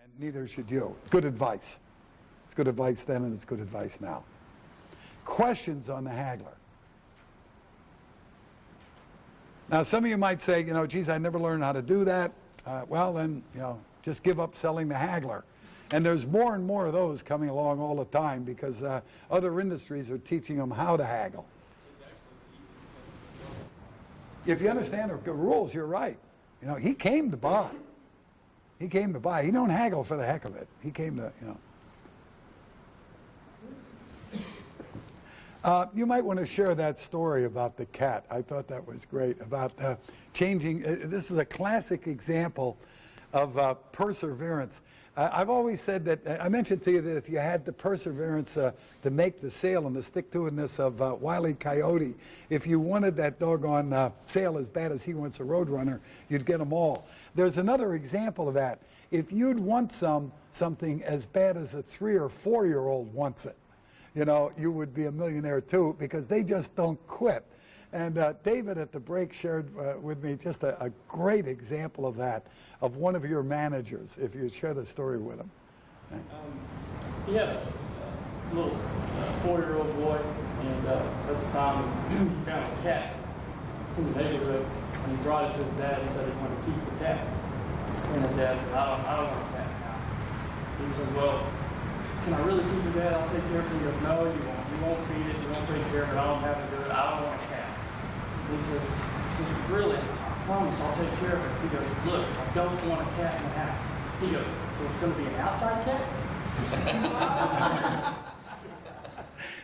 and neither should you. Good advice. It's good advice then, and it's good advice now. Questions on the haggler. Now, some of you might say, geez, I never learned how to do that. Well, then, just give up selling the haggler. And there's more and more of those coming along all the time because other industries are teaching them how to haggle. If you understand the rules, you're right. He came to buy. He came to buy. He don't haggle for the heck of it. He came to, you might want to share that story about the cat. I thought that was great, about changing. This is a classic example of perseverance. I've always said that, I mentioned to you that if you had the perseverance to make the sale and the stick-to-itiveness of Wile E. Coyote, if you wanted that doggone sale as bad as he wants a Roadrunner, you'd get them all. There's another example of that. If you'd want something as bad as a 3 or 4-year-old wants it, you would be a millionaire too, because they just don't quit. And David at the break shared with me just a great example of that, of one of your managers, if you share the story with him. He had a little 4-year-old boy, and at the time he found a cat in the neighborhood, and he brought it to his dad and said he wanted to keep the cat. And his dad said, I don't want a cat in the house. He said, well, can I really keep your dad? I'll take care of it. He goes, no, you won't. You won't feed it. You won't take care of it. I don't have to do it. I don't want a cat. He says, really, I promise I'll take care of it. He goes, look, I don't want a cat in the house. He goes, so it's going to be an outside cat?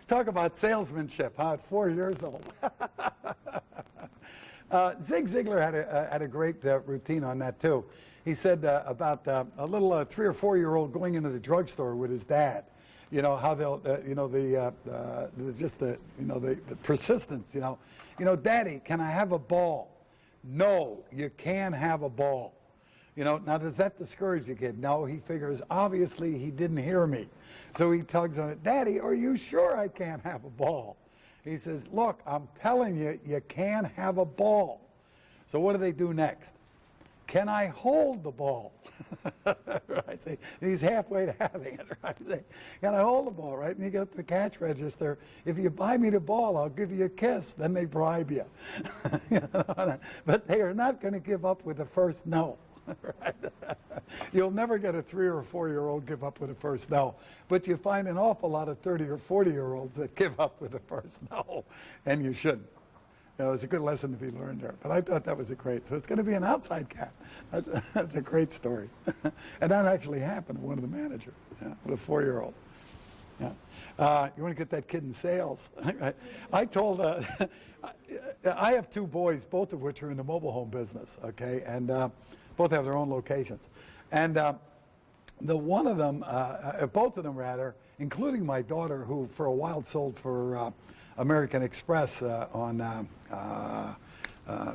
Talk about salesmanship, huh? At 4 years old. Zig Ziglar had a great routine on that too. He said about a little 3 or 4-year-old going into the drugstore with his dad. How they'll, the persistence. Daddy, can I have a ball? No, you can't have a ball. Now does that discourage the kid? No, he figures obviously he didn't hear me, so he tugs on it. Daddy, are you sure I can't have a ball? He says, look, I'm telling you, you can't have a ball. So what do they do next? Can I hold the ball? Right? See, he's halfway to having it. Right? Say, can I hold the ball? Right? And you get to the cash register. If you buy me the ball, I'll give you a kiss. Then they bribe you. But they are not going to give up with the first no. Right? You'll never get a 3 or 4-year-old give up with the first no. But you find an awful lot of 30 or 40-year-olds that give up with the first no, and you shouldn't. It's a good lesson to be learned there. But I thought that was so it's going to be an outside cat. That's a great story. And that actually happened to one of the managers, with a 4-year-old. Yeah. You want to get that kid in sales. Right? I told, I have 2 boys, both of which are in the mobile home business, okay? And both have their own locations. And both of them rather, including my daughter, who for a while sold for American Express on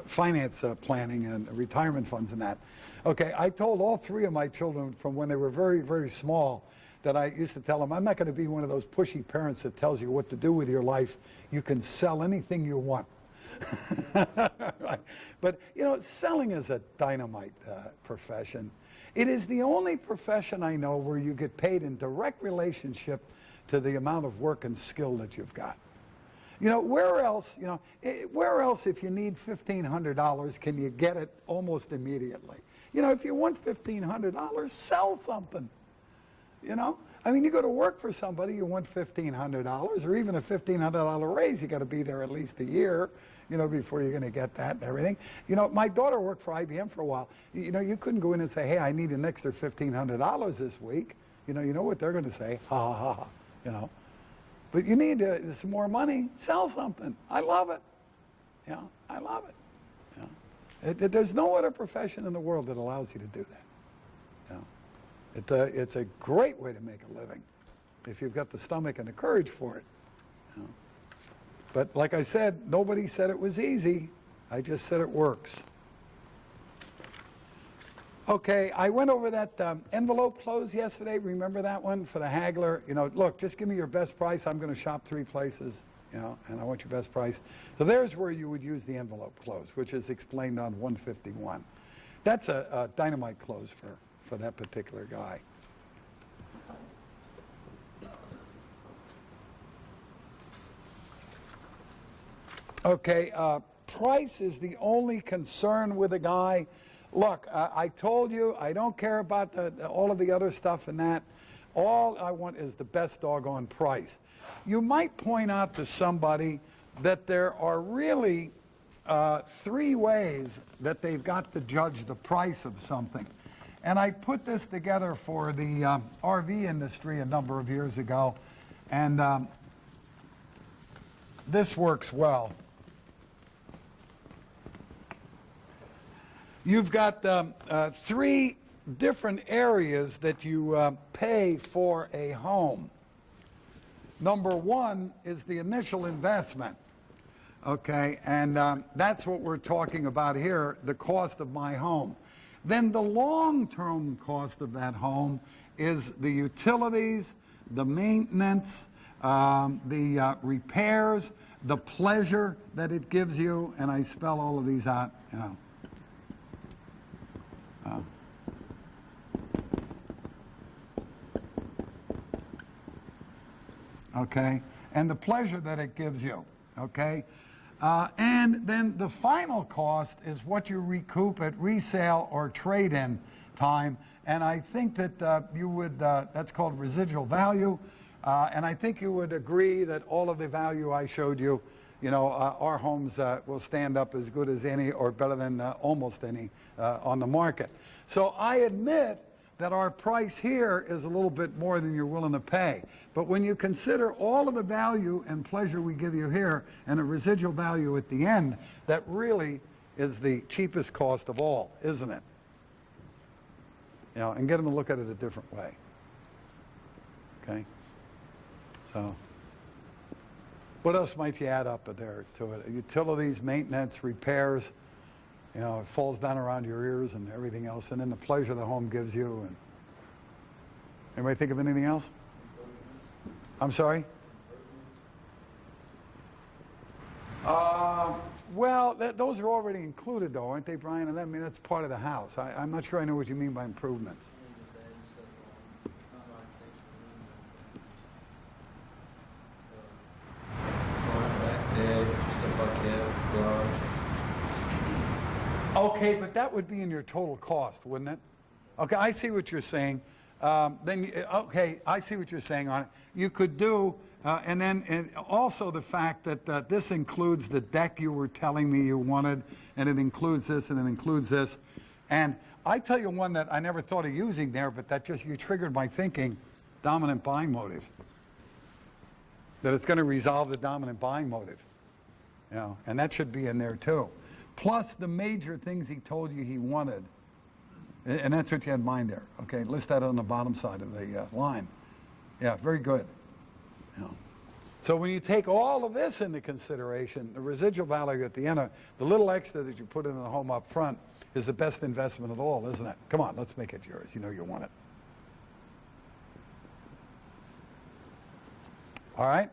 finance planning and retirement funds and that. Okay, I told all 3 of my children from when they were very, very small that I used to tell them, I'm not going to be one of those pushy parents that tells you what to do with your life. You can sell anything you want. Right. But, selling is a dynamite profession. It is the only profession I know where you get paid in direct relationship to the amount of work and skill that you've got. Where else if you need $1,500 can you get it almost immediately? If you want $1,500, sell something. You go to work for somebody, you want $1,500 or even a $1,500 raise. You got to be there at least a year, before you're going to get that and everything. My daughter worked for IBM for a while. You couldn't go in and say, hey, I need an extra $1,500 this week. You know what they're going to say, ha, ha, ha, But you need some more money, sell something. I love it. I love it. There's no other profession in the world that allows you to do that. It's a great way to make a living if you've got the stomach and the courage for it. But like I said, nobody said it was easy. I just said it works. Okay, I went over that envelope close yesterday. Remember that one for the haggler? Look, just give me your best price. I'm going to shop 3 places, and I want your best price. So there's where you would use the envelope close, which is explained on 151. That's a dynamite close for that particular guy. Okay, price is the only concern with a guy. Look, I told you I don't care about all of the other stuff and that. All I want is the best doggone price. You might point out to somebody that there are really 3 ways that they've got to judge the price of something. And I put this together for the RV industry a number of years ago, and this works well. You've got 3 different areas that you pay for a home. Number 1 is the initial investment, okay, and that's what we're talking about here, the cost of my home. Then the long-term cost of that home is the utilities, the maintenance, the repairs, the pleasure that it gives you, and I spell all of these out, you know. Okay, and the pleasure that it gives you, okay? And then the final cost is what you recoup at resale or trade-in time, and I think that you would, that's called residual value, and I think you would agree that all of the value I showed you, you know, our homes will stand up as good as any or better than almost any on the market. So I admit that our price here is a little bit more than you're willing to pay. But when you consider all of the value and pleasure we give you here and a residual value at the end, that really is the cheapest cost of all, isn't it? You know, and get them to look at it a different way. Okay? So, what else might you add up there to it? Utilities, maintenance, repairs. You know, it falls down around your ears and everything else, and then the pleasure the home gives you. And anybody think of anything else? I'm sorry? Well, those are already included, though, aren't they, Brian? And I mean, that's part of the house. I'm not sure I know what you mean by improvements. Okay, but that would be in your total cost, wouldn't it? Okay, I see what you're saying. Okay, I see what you're saying on it. You could do, and also the fact that this includes the deck you were telling me you wanted, and it includes this, and it includes this. And I tell you one that I never thought of using there, but that just, you triggered my thinking, dominant buying motive. That it's going to resolve the dominant buying motive. You know, and that should be in there too. Plus the major things he told you he wanted. And that's what you had in mind there. Okay, list that on the bottom side of the line. Yeah, very good. You know. So when you take all of this into consideration, the residual value at the end, the little extra that you put in the home up front is the best investment of all, isn't it? Come on, let's make it yours. You know you want it. All right?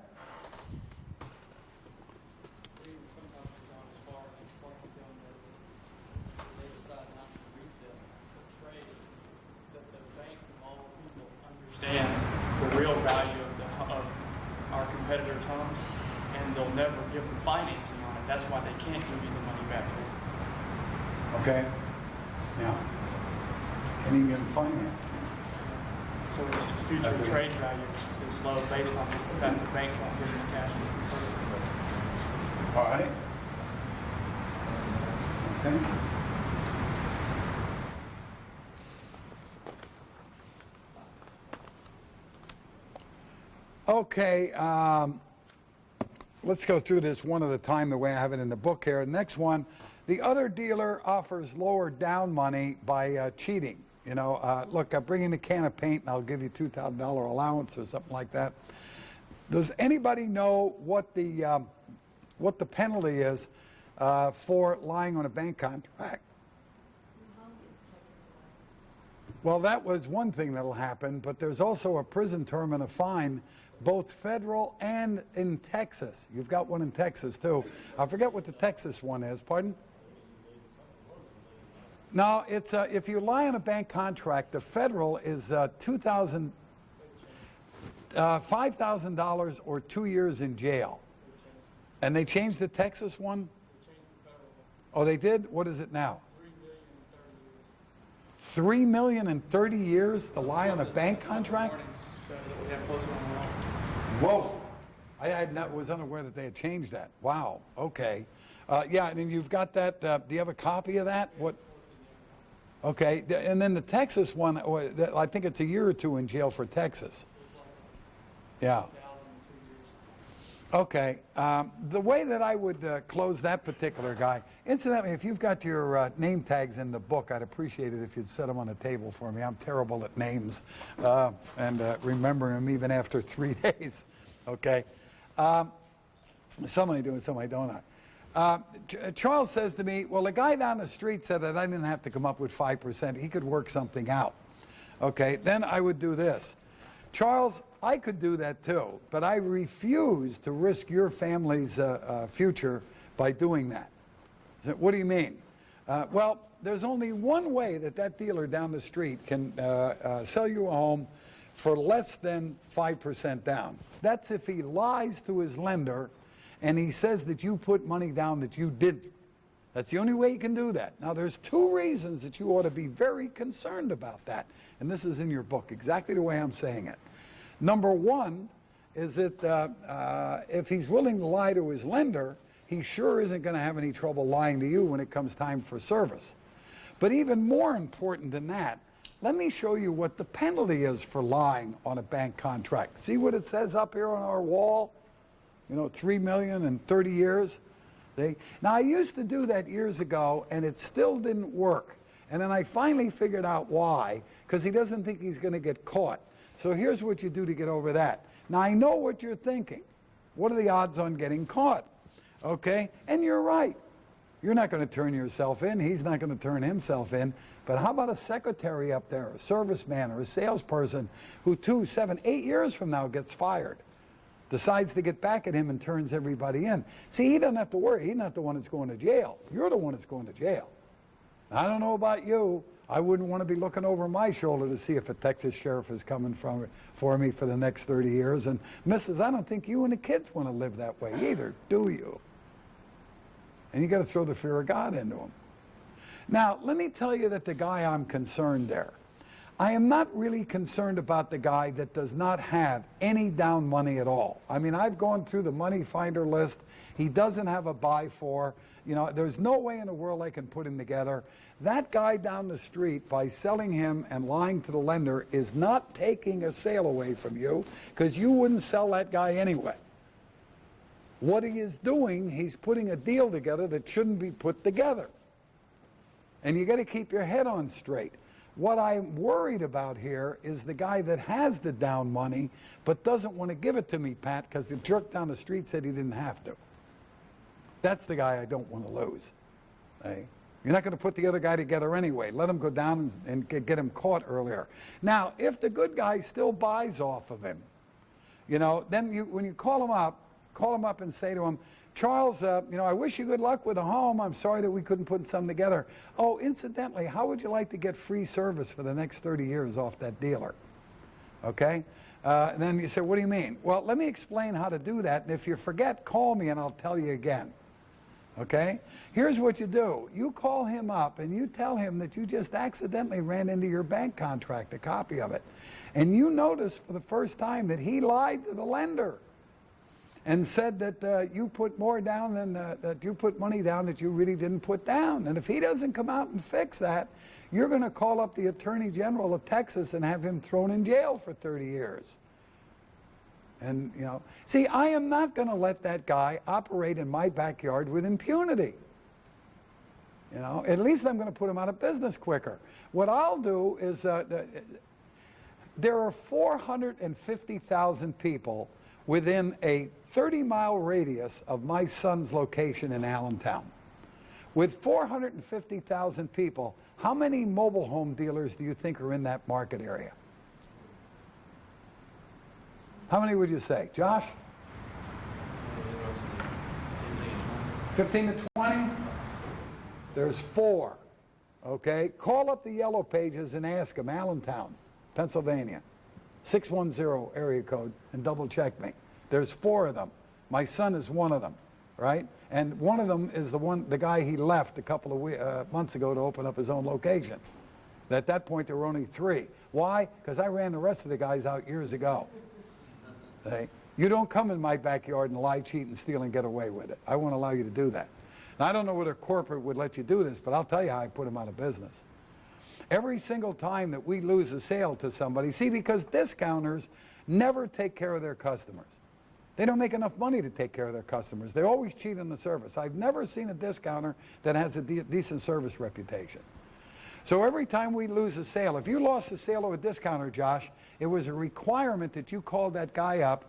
Understand the real value of our competitors' homes, and they'll never give them financing on it. That's why they can't give you the money back. Okay. Now, can't even get financing. So its future trade value is low based on just the fact the banks won't give them the cash. All right. Okay. Okay, let's go through this one at a time the way I have it in the book here. Next one, the other dealer offers lower down money by cheating. You know, look, I bring in a can of paint and I'll give you $2,000 allowance or something like that. Does anybody know what the penalty is for lying on a bank contract? Well, that was one thing that'll happen, but there's also a prison term and a fine, both federal and in Texas. You've got one in Texas, too. I forget what the Texas one is. Pardon? No, it's if you lie on a bank contract, the federal is $5,000 or 2 years in jail. And they changed the Texas one? They changed the federal one. Oh, they did? What is it now? $3 million in 30 $3 million in 30 years. years to lie on a bank contract? Warnings show that we have posted on the wall. Whoa. Was unaware that they had changed that. Wow. Okay. Yeah, and you've got that. Do you have a copy of that? What? Okay. And then the Texas one, I think it's a year or two in jail for Texas. Yeah. Okay. The way that I would close that particular guy, incidentally, if you've got your name tags in the book, I'd appreciate it if you'd set them on the table for me. I'm terrible at names and remembering them even after 3 days. Okay. Some I do and some I don't. Charles says to me, well, the guy down the street said that I didn't have to come up with 5%. He could work something out. Okay, then I would do this. Charles, I could do that too, but I refuse to risk your family's future by doing that. What do you mean? Well, there's only one way that that dealer down the street can sell you a home for less than 5% down. That's if he lies to his lender and he says that you put money down that you didn't. That's the only way you can do that. Now, there's 2 reasons that you ought to be very concerned about that. And this is in your book, exactly the way I'm saying it. Number 1 is that if he's willing to lie to his lender, he sure isn't going to have any trouble lying to you when it comes time for service. But even more important than that, let me show you what the penalty is for lying on a bank contract. See what it says up here on our wall? You know, $3 million in 30 years. Now, I used to do that years ago, and it still didn't work. And then I finally figured out why, because he doesn't think he's going to get caught. So here's what you do to get over that. Now, I know what you're thinking. What are the odds on getting caught? Okay? And you're right. You're not going to turn yourself in. He's not going to turn himself in. But how about a secretary up there, a serviceman or a salesperson who 2, 7, 8 years from now gets fired, decides to get back at him and turns everybody in? See, he doesn't have to worry. He's not the one that's going to jail. You're the one that's going to jail. I don't know about you. I wouldn't want to be looking over my shoulder to see if a Texas sheriff is coming for me for the next 30 years. And Mrs., I don't think you and the kids want to live that way either, do you? And you got to throw the fear of God into them. Now, let me tell you that the guy I'm concerned there, I am not really concerned about the guy that does not have any down money at all. I mean, I've gone through the money finder list. He doesn't have a buy for. You know, there's no way in the world I can put him together. That guy down the street, by selling him and lying to the lender, is not taking a sale away from you, because you wouldn't sell that guy anyway. What he is doing, he's putting a deal together that shouldn't be put together. And you got to keep your head on straight. What I'm worried about here is the guy that has the down money but doesn't want to give it to me, Pat, because the jerk down the street said he didn't have to. That's the guy I don't want to lose. Hey? You're not going to put the other guy together anyway. Let him go down and get him caught earlier. Now, if the good guy still buys off of him, you know, then when you call him up and say to him, Charles, you know, I wish you good luck with a home. I'm sorry that we couldn't put something together. Oh, incidentally, how would you like to get free service for the next 30 years off that dealer? Okay? And then you say, what do you mean? Well, let me explain how to do that. And if you forget, call me and I'll tell you again. Okay? Here's what you do. You call him up and you tell him that you just accidentally ran into your bank contract, a copy of it. And you notice for the first time that he lied to the lender and said that you put more down than that you put money down that you really didn't put down. And if he doesn't come out and fix that, you're going to call up the Attorney General of Texas and have him thrown in jail for 30 years. And, you know, see, I am not going to let that guy operate in my backyard with impunity. You know, at least I'm going to put him out of business quicker. What I'll do is there are 450,000 people within a 30-mile radius of my son's location in Allentown. With 450,000 people, how many mobile home dealers do you think are in that market area? How many would you say? Josh? 15 to 20? There's 4. Okay? Call up the Yellow Pages and ask them, Allentown, Pennsylvania. 610 area code, and double check me. There's 4 of them. My son is one of them. right? And one of them is the guy he left a couple of months ago to open up his own location. At that point, there were only 3. Why? Because I ran the rest of the guys out years ago. Okay? You don't come in my backyard and lie, cheat, and steal and get away with it. I won't allow you to do that. Now, I don't know whether corporate would let you do this, but I'll tell you how I put them out of business. Every single time that we lose a sale to somebody, see, because discounters never take care of their customers. They don't make enough money to take care of their customers. They always cheat on the service. I've never seen a discounter that has a decent service reputation. So every time we lose a sale, if you lost a sale to a discounter, Josh, it was a requirement that you called that guy up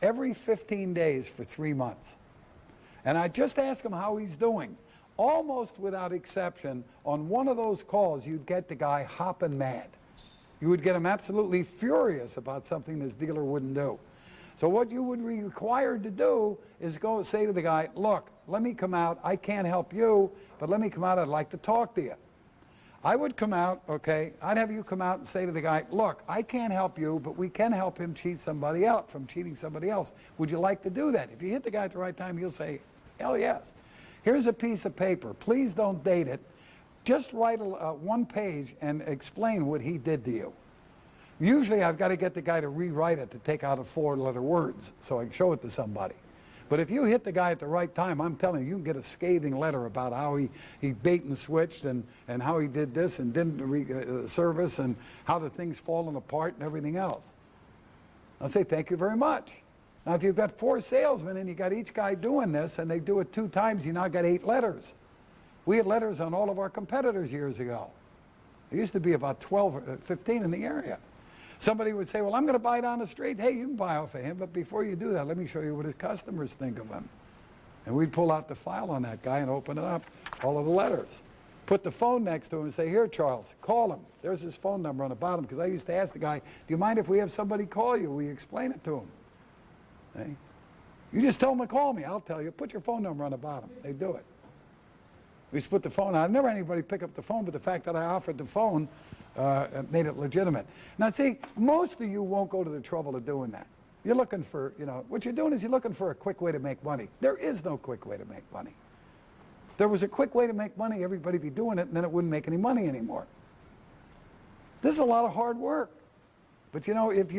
every 15 days for 3 months. And I just ask him how he's doing. Almost without exception, on one of those calls, you'd get the guy hopping mad. You would get him absolutely furious about something this dealer wouldn't do. So what you would be required to do is go say to the guy, look, let me come out. I can't help you, but let me come out. I'd like to talk to you. I would come out, okay, I'd have you come out and say to the guy, look, I can't help you, but we can help him cheat somebody else from cheating somebody else. Would you like to do that? If you hit the guy at the right time, he'll say, hell yes. Here's a piece of paper. Please don't date it. Just write one page and explain what he did to you. Usually I've got to get the guy to rewrite it to take out 4-letter words so I can show it to somebody. But if you hit the guy at the right time, I'm telling you, you can get a scathing letter about how he bait and switched and how he did this and didn't service and how the thing's fallen apart and everything else. I'll say, thank you very much. Now, if you've got 4 salesmen and you got each guy doing this and they do it 2 times, you now got 8 letters. We had letters on all of our competitors years ago. There used to be about 12 or 15 in the area. Somebody would say, well, I'm going to buy down the street. Hey, you can buy off of him, but before you do that, let me show you what his customers think of him. And we'd pull out the file on that guy and open it up, all of the letters. Put the phone next to him and say, here, Charles, call him. There's his phone number on the bottom, because I used to ask the guy, do you mind if we have somebody call you? We explain it to him. Hey? You just tell them to call me. I'll tell you. Put your phone number on the bottom. They do it. We just put the phone on. I've never had anybody pick up the phone, but the fact that I offered the phone made it legitimate. Now, see, most of you won't go to the trouble of doing that. You're looking for, what you're doing is you're looking for a quick way to make money. There is no quick way to make money. If there was a quick way to make money, everybody would be doing it, and then it wouldn't make any money anymore. This is a lot of hard work. But, if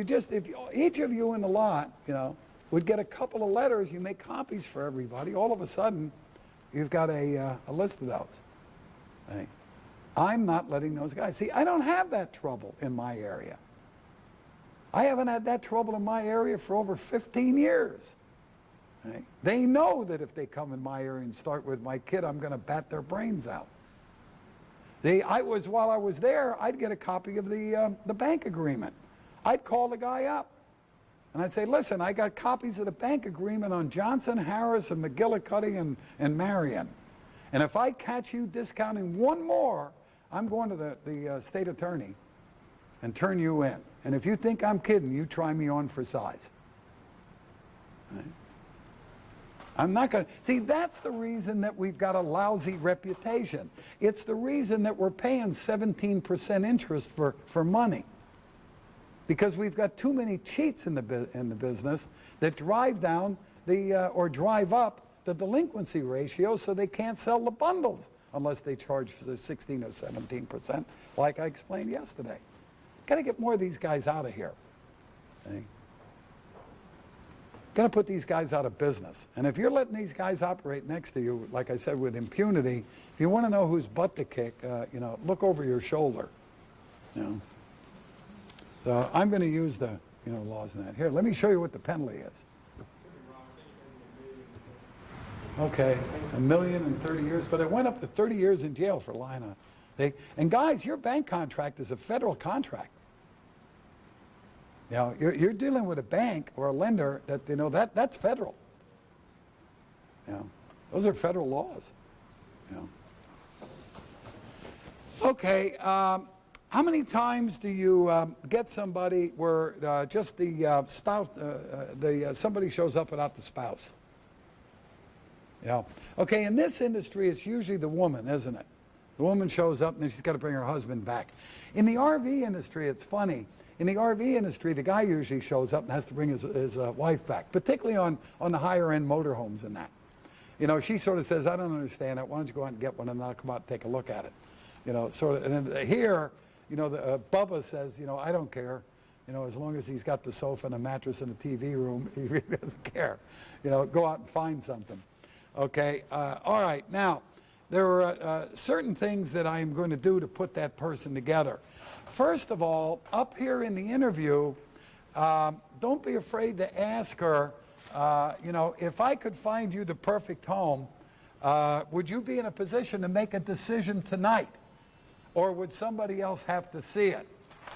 each of you in the lot, would get a couple of letters, you make copies for everybody, all of a sudden, you've got a list of those. Right? I'm not letting those guys. See, I don't have that trouble in my area. I haven't had that trouble in my area for over 15 years. Right? They know that if they come in my area and start with my kid, I'm going to bat their brains out. While I was there, I'd get a copy of the bank agreement. I'd call the guy up. And I'd say, listen, I got copies of the bank agreement on Johnson, Harris, and McGillicuddy and Marion. And if I catch you discounting one more, I'm going to the state attorney and turn you in. And if you think I'm kidding, you try me on for size. Right? I'm not going to. See, that's the reason that we've got a lousy reputation. It's the reason that we're paying 17% interest for money. Because we've got too many cheats in the business that drive down or drive up the delinquency ratio, so they can't sell the bundles unless they charge the 16 or 17%, like I explained yesterday. Got to get more of these guys out of here. Okay? Got to put these guys out of business. And if you're letting these guys operate next to you, like I said, with impunity, if you want to know whose butt to kick, look over your shoulder. So I'm going to use the laws in that. Here, let me show you what the penalty is. Okay, 1 million in 30 years, but it went up to 30 years in jail for lying on. And guys, your bank contract is a federal contract. You're dealing with a bank or a lender that that's federal. Those are federal laws. Okay. How many times do you get somebody where just the spouse, somebody shows up without the spouse? Okay, in this industry, it's usually the woman, isn't it? The woman shows up and then she's got to bring her husband back. In the RV industry, it's funny. In the RV industry, the guy usually shows up and has to bring his wife back, particularly on the higher-end motorhomes and that. You know, she sort of says, I don't understand it. Why don't you go out and get one, and I'll come out and take a look at it. You know, sort of. And then here, you know, Bubba says, you know, I don't care. You know, as long as he's got the sofa and a mattress and a TV room, he really doesn't care. You know, go out and find something. Okay, all right. Now, there are certain things that I am going to do to put that person together. First of all, up here in the interview, don't be afraid to ask her, you know, if I could find you the perfect home, would you be in a position to make a decision tonight? Or would somebody else have to see it,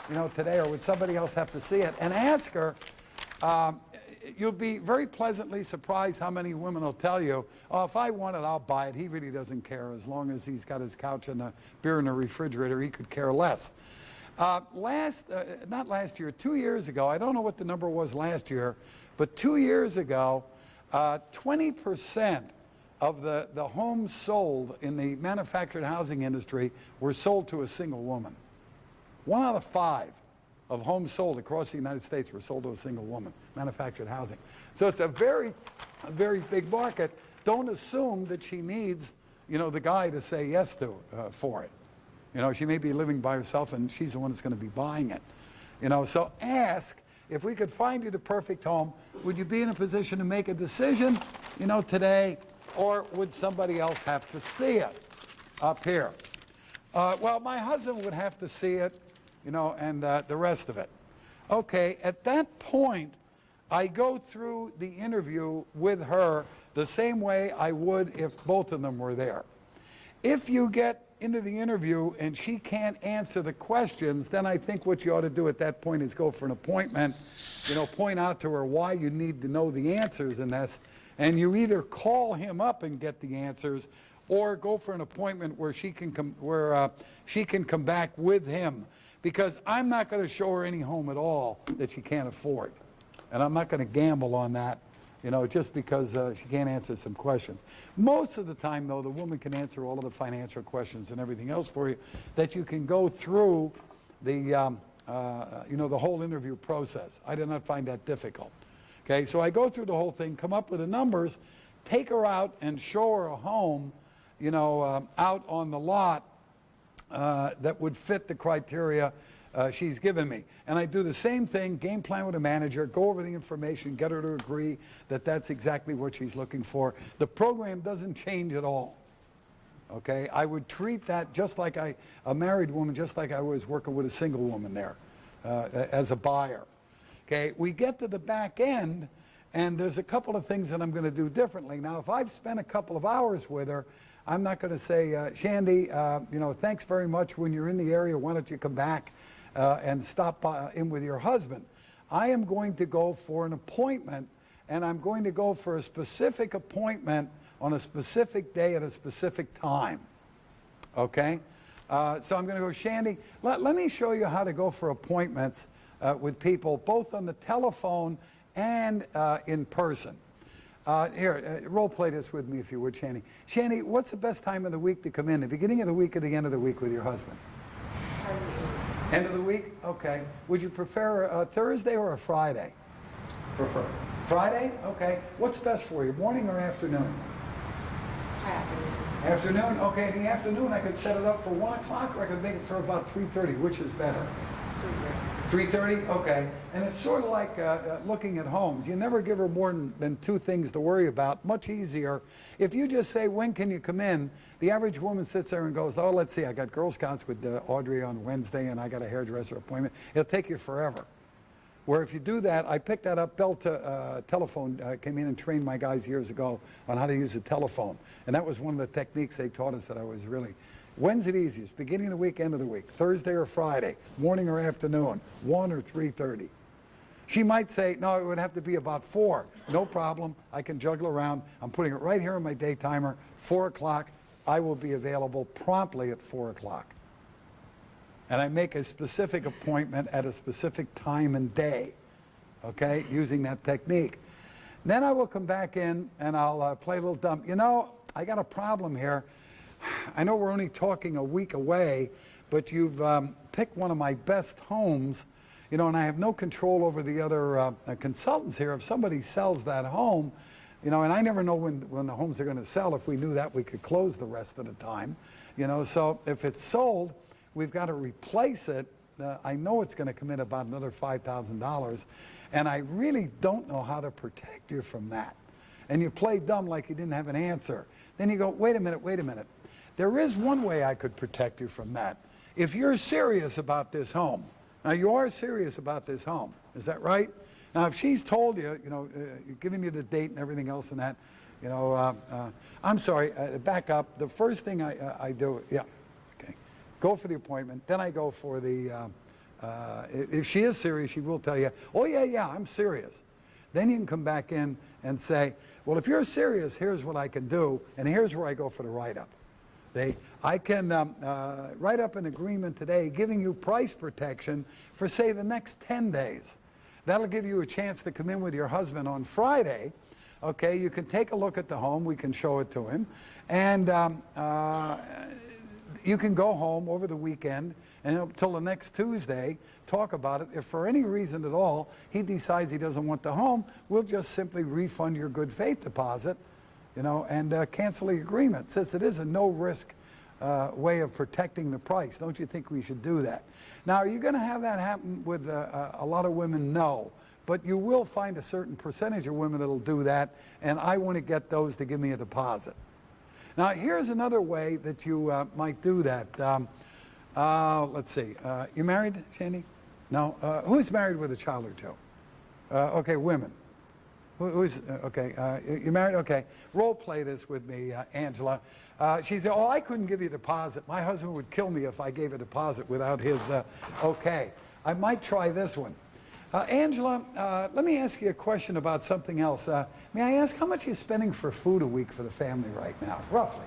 you know, today, or would somebody else have to see it? And ask her, you'll be very pleasantly surprised how many women will tell you, oh, if I want it, I'll buy it. He really doesn't care. As long as he's got his couch and a beer in the refrigerator, he could care less. Not last year, 2 years ago, I don't know what the number was last year, but 2 years ago, 20% of the homes sold in the manufactured housing industry were sold to a single woman. 1 out of 5 of homes sold across the United States were sold to a single woman, manufactured housing. So it's a very big market. Don't assume that she needs, you know, the guy to say yes to for it. You know, she may be living by herself and she's the one that's going to be buying it. You know, so ask, if we could find you the perfect home, would you be in a position to make a decision, you know, today, or would somebody else have to see it up here? Well, my husband would have to see it, you know, and the rest of it. Okay, at that point, I go through the interview with her the same way I would if both of them were there. If you get into the interview and she can't answer the questions, then I think what you ought to do at that point is go for an appointment, you know, point out to her why you need to know the answers in this, and you either call him up and get the answers, or go for an appointment where she can come back with him, because I'm not going to show her any home at all that she can't afford, and I'm not going to gamble on that, you know, just because she can't answer some questions. Most of the time, though, the woman can answer all of the financial questions and everything else for you, that you can go through the you know, the whole interview process. I did not find that difficult. Okay, so I go through the whole thing, come up with the numbers, take her out and show her a home, you know, out on the lot that would fit the criteria she's given me. And I do the same thing, game plan with a manager, go over the information, get her to agree that that's exactly what she's looking for. The program doesn't change at all. Okay, I would treat that just like a married woman, just like I was working with a single woman there as a buyer. Okay, we get to the back end, and there's a couple of things that I'm going to do differently. Now, if I've spent a couple of hours with her, I'm not going to say, Shandy, you know, thanks very much. When you're in the area, why don't you come back and stop in with your husband? I am going to go for an appointment, and I'm going to go for a specific appointment on a specific day at a specific time. Okay? So I'm going to go, Shandy, let me show you how to go for appointments with people, both on the telephone and in person. Here, role play this with me if you would, Shandy. Shandy, what's the best time of the week to come in? The beginning of the week or the end of the week with your husband? End of the week? Okay. Would you prefer a Thursday or a Friday? Prefer. Friday? Okay. What's best for you, morning or afternoon? Afternoon. Afternoon? Okay, in the afternoon I could set it up for 1 o'clock, or I could make it for about 3:30. Which is better? 3:30? Okay. And it's sort of like looking at homes. You never give her more than 2 things to worry about. Much easier. If you just say, when can you come in? The average woman sits there and goes, oh, let's see, I got Girl Scouts with Audrey on Wednesday, and I got a hairdresser appointment. It'll take you forever. Where if you do that, I picked that up, telephone came in and trained my guys years ago on how to use a telephone. And that was one of the techniques they taught us that I was really, when's it easiest? Beginning of the week, end of the week, Thursday or Friday, morning or afternoon, 1 or 3:30. She might say, no, it would have to be about 4. No problem, I can juggle around. I'm putting it right here on my day timer, 4 o'clock. I will be available promptly at 4 o'clock. And I make a specific appointment at a specific time and day, okay, using that technique. Then I will come back in and I'll play a little dumb. You know, I got a problem here. I know we're only talking a week away, but you've picked one of my best homes, you know, and I have no control over the other consultants here. If somebody sells that home, You know, and I never know when the homes are going to sell. If we knew that, we could close the rest of the time. You know, so if it's sold, we've got to replace it. I know it's going to come in about another $5,000, and I really don't know how to protect you from that. And you play dumb like you didn't have an answer. Then you go, wait a minute, wait a minute. There is one way I could protect you from that. If you're serious about this home, now you are serious about this home, is that right? Now if she's told you, you know, giving you the date and everything else and that, you know, I'm sorry, back up. The first thing I do, yeah, okay, go for the appointment. Then I go for the, if she is serious, she will tell you, oh yeah, I'm serious. Then you can come back in and say, well, if you're serious, here's what I can do, and here's where I go for the write-up. I can write up an agreement today giving you price protection for, say, the next 10 days. That'll give you a chance to come in with your husband on Friday. Okay, you can take a look at the home. We can show it to him. And you can go home over the weekend and until the next Tuesday, talk about it. If for any reason at all he decides he doesn't want the home, we'll just simply refund your good faith deposit, you know, and cancel the agreement. Since it is a no-risk way of protecting the price, don't you think we should do that? Now, are you going to have that happen with a lot of women? No. But you will find a certain percentage of women that'll do that, and I want to get those to give me a deposit. Now, here's another way that you might do that. Let's see. You married, Shandy? No? Who's married with a child or two? Okay, women. Who's, okay, you married? Okay. Role play this with me, Angela. She said, oh, I couldn't give you a deposit. My husband would kill me if I gave a deposit without his okay. I might try this one. Angela, let me ask you a question about something else. May I ask how much you're spending for food a week for the family right now, roughly?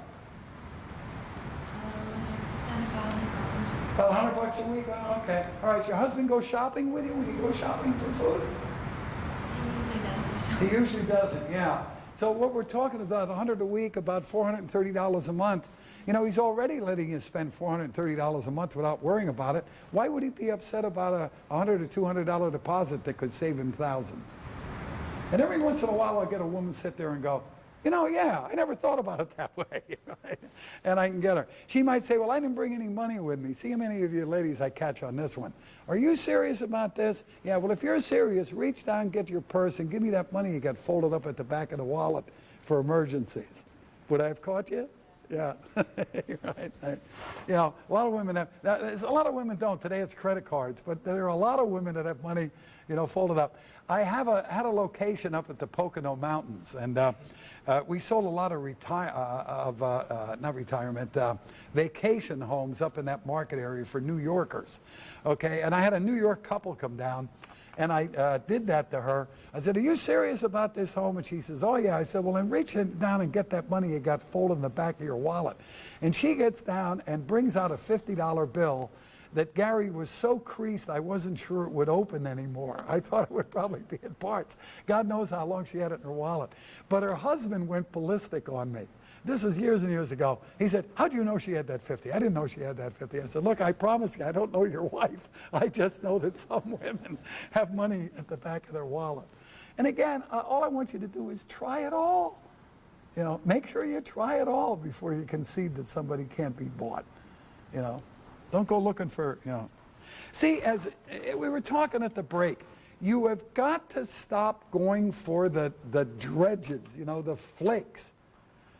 About $100 a week? Oh, okay. All right, your husband goes shopping with you when you go shopping for food? He usually doesn't, yeah. So what we're talking about, $100 a week, about $430 a month. You know, he's already letting you spend $430 a month without worrying about it. Why would he be upset about a $100 or $200 deposit that could save him thousands? And every once in a while I'll get a woman sit there and go, you know, yeah, I never thought about it that way. Right? And I can get her. She might say, well, I didn't bring any money with me. See how many of you ladies I catch on this one. Are you serious about this? Yeah, well, if you're serious, reach down, get your purse, and give me that money you got folded up at the back of the wallet for emergencies. Would I have caught you? Yeah, right. You know, a lot of women have, a lot of women don't. Today it's credit cards, but there are a lot of women that have money, you know, folded up. I had a location up at the Pocono Mountains, and we sold a lot of vacation homes up in that market area for New Yorkers. Okay, and I had a New York couple come down. And I did that to her. I said, are you serious about this home? And she says, oh, yeah. I said, well, then reach down and get that money you got folded in the back of your wallet. And she gets down and brings out a $50 bill that Gary was so creased I wasn't sure it would open anymore. I thought it would probably be in parts. God knows how long she had it in her wallet. But her husband went ballistic on me. This is years and years ago. He said, how do you know she had that 50? I didn't know she had that 50. I said, look, I promise you, I don't know your wife. I just know that some women have money at the back of their wallet. And again, all I want you to do is try it all. You know, make sure you try it all before you concede that somebody can't be bought. You know, don't go looking for, you know. See, as we were talking at the break, you have got to stop going for the dredges, you know, the flakes.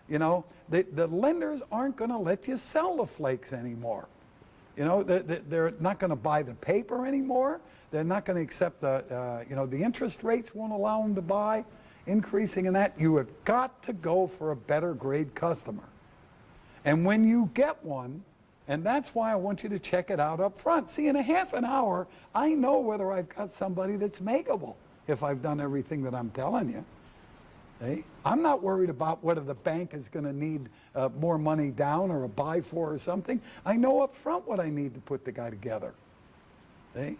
You know, the lenders aren't going to let you sell the flakes anymore. You know, they're not going to buy the paper anymore. They're not going to accept the, you know, the interest rates won't allow them to buy, increasing in that. You have got to go for a better grade customer. And when you get one, and that's why I want you to check it out up front. See, in a half an hour, I know whether I've got somebody that's makeable if I've done everything that I'm telling you. Hey, I'm not worried about whether the bank is going to need more money down or a buy for or something. I know up front what I need to put the guy together. Hey?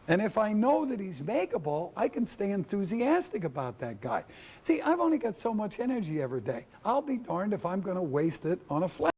And if I know that he's makeable, I can stay enthusiastic about that guy. See, I've only got so much energy every day. I'll be darned if I'm going to waste it on a flat.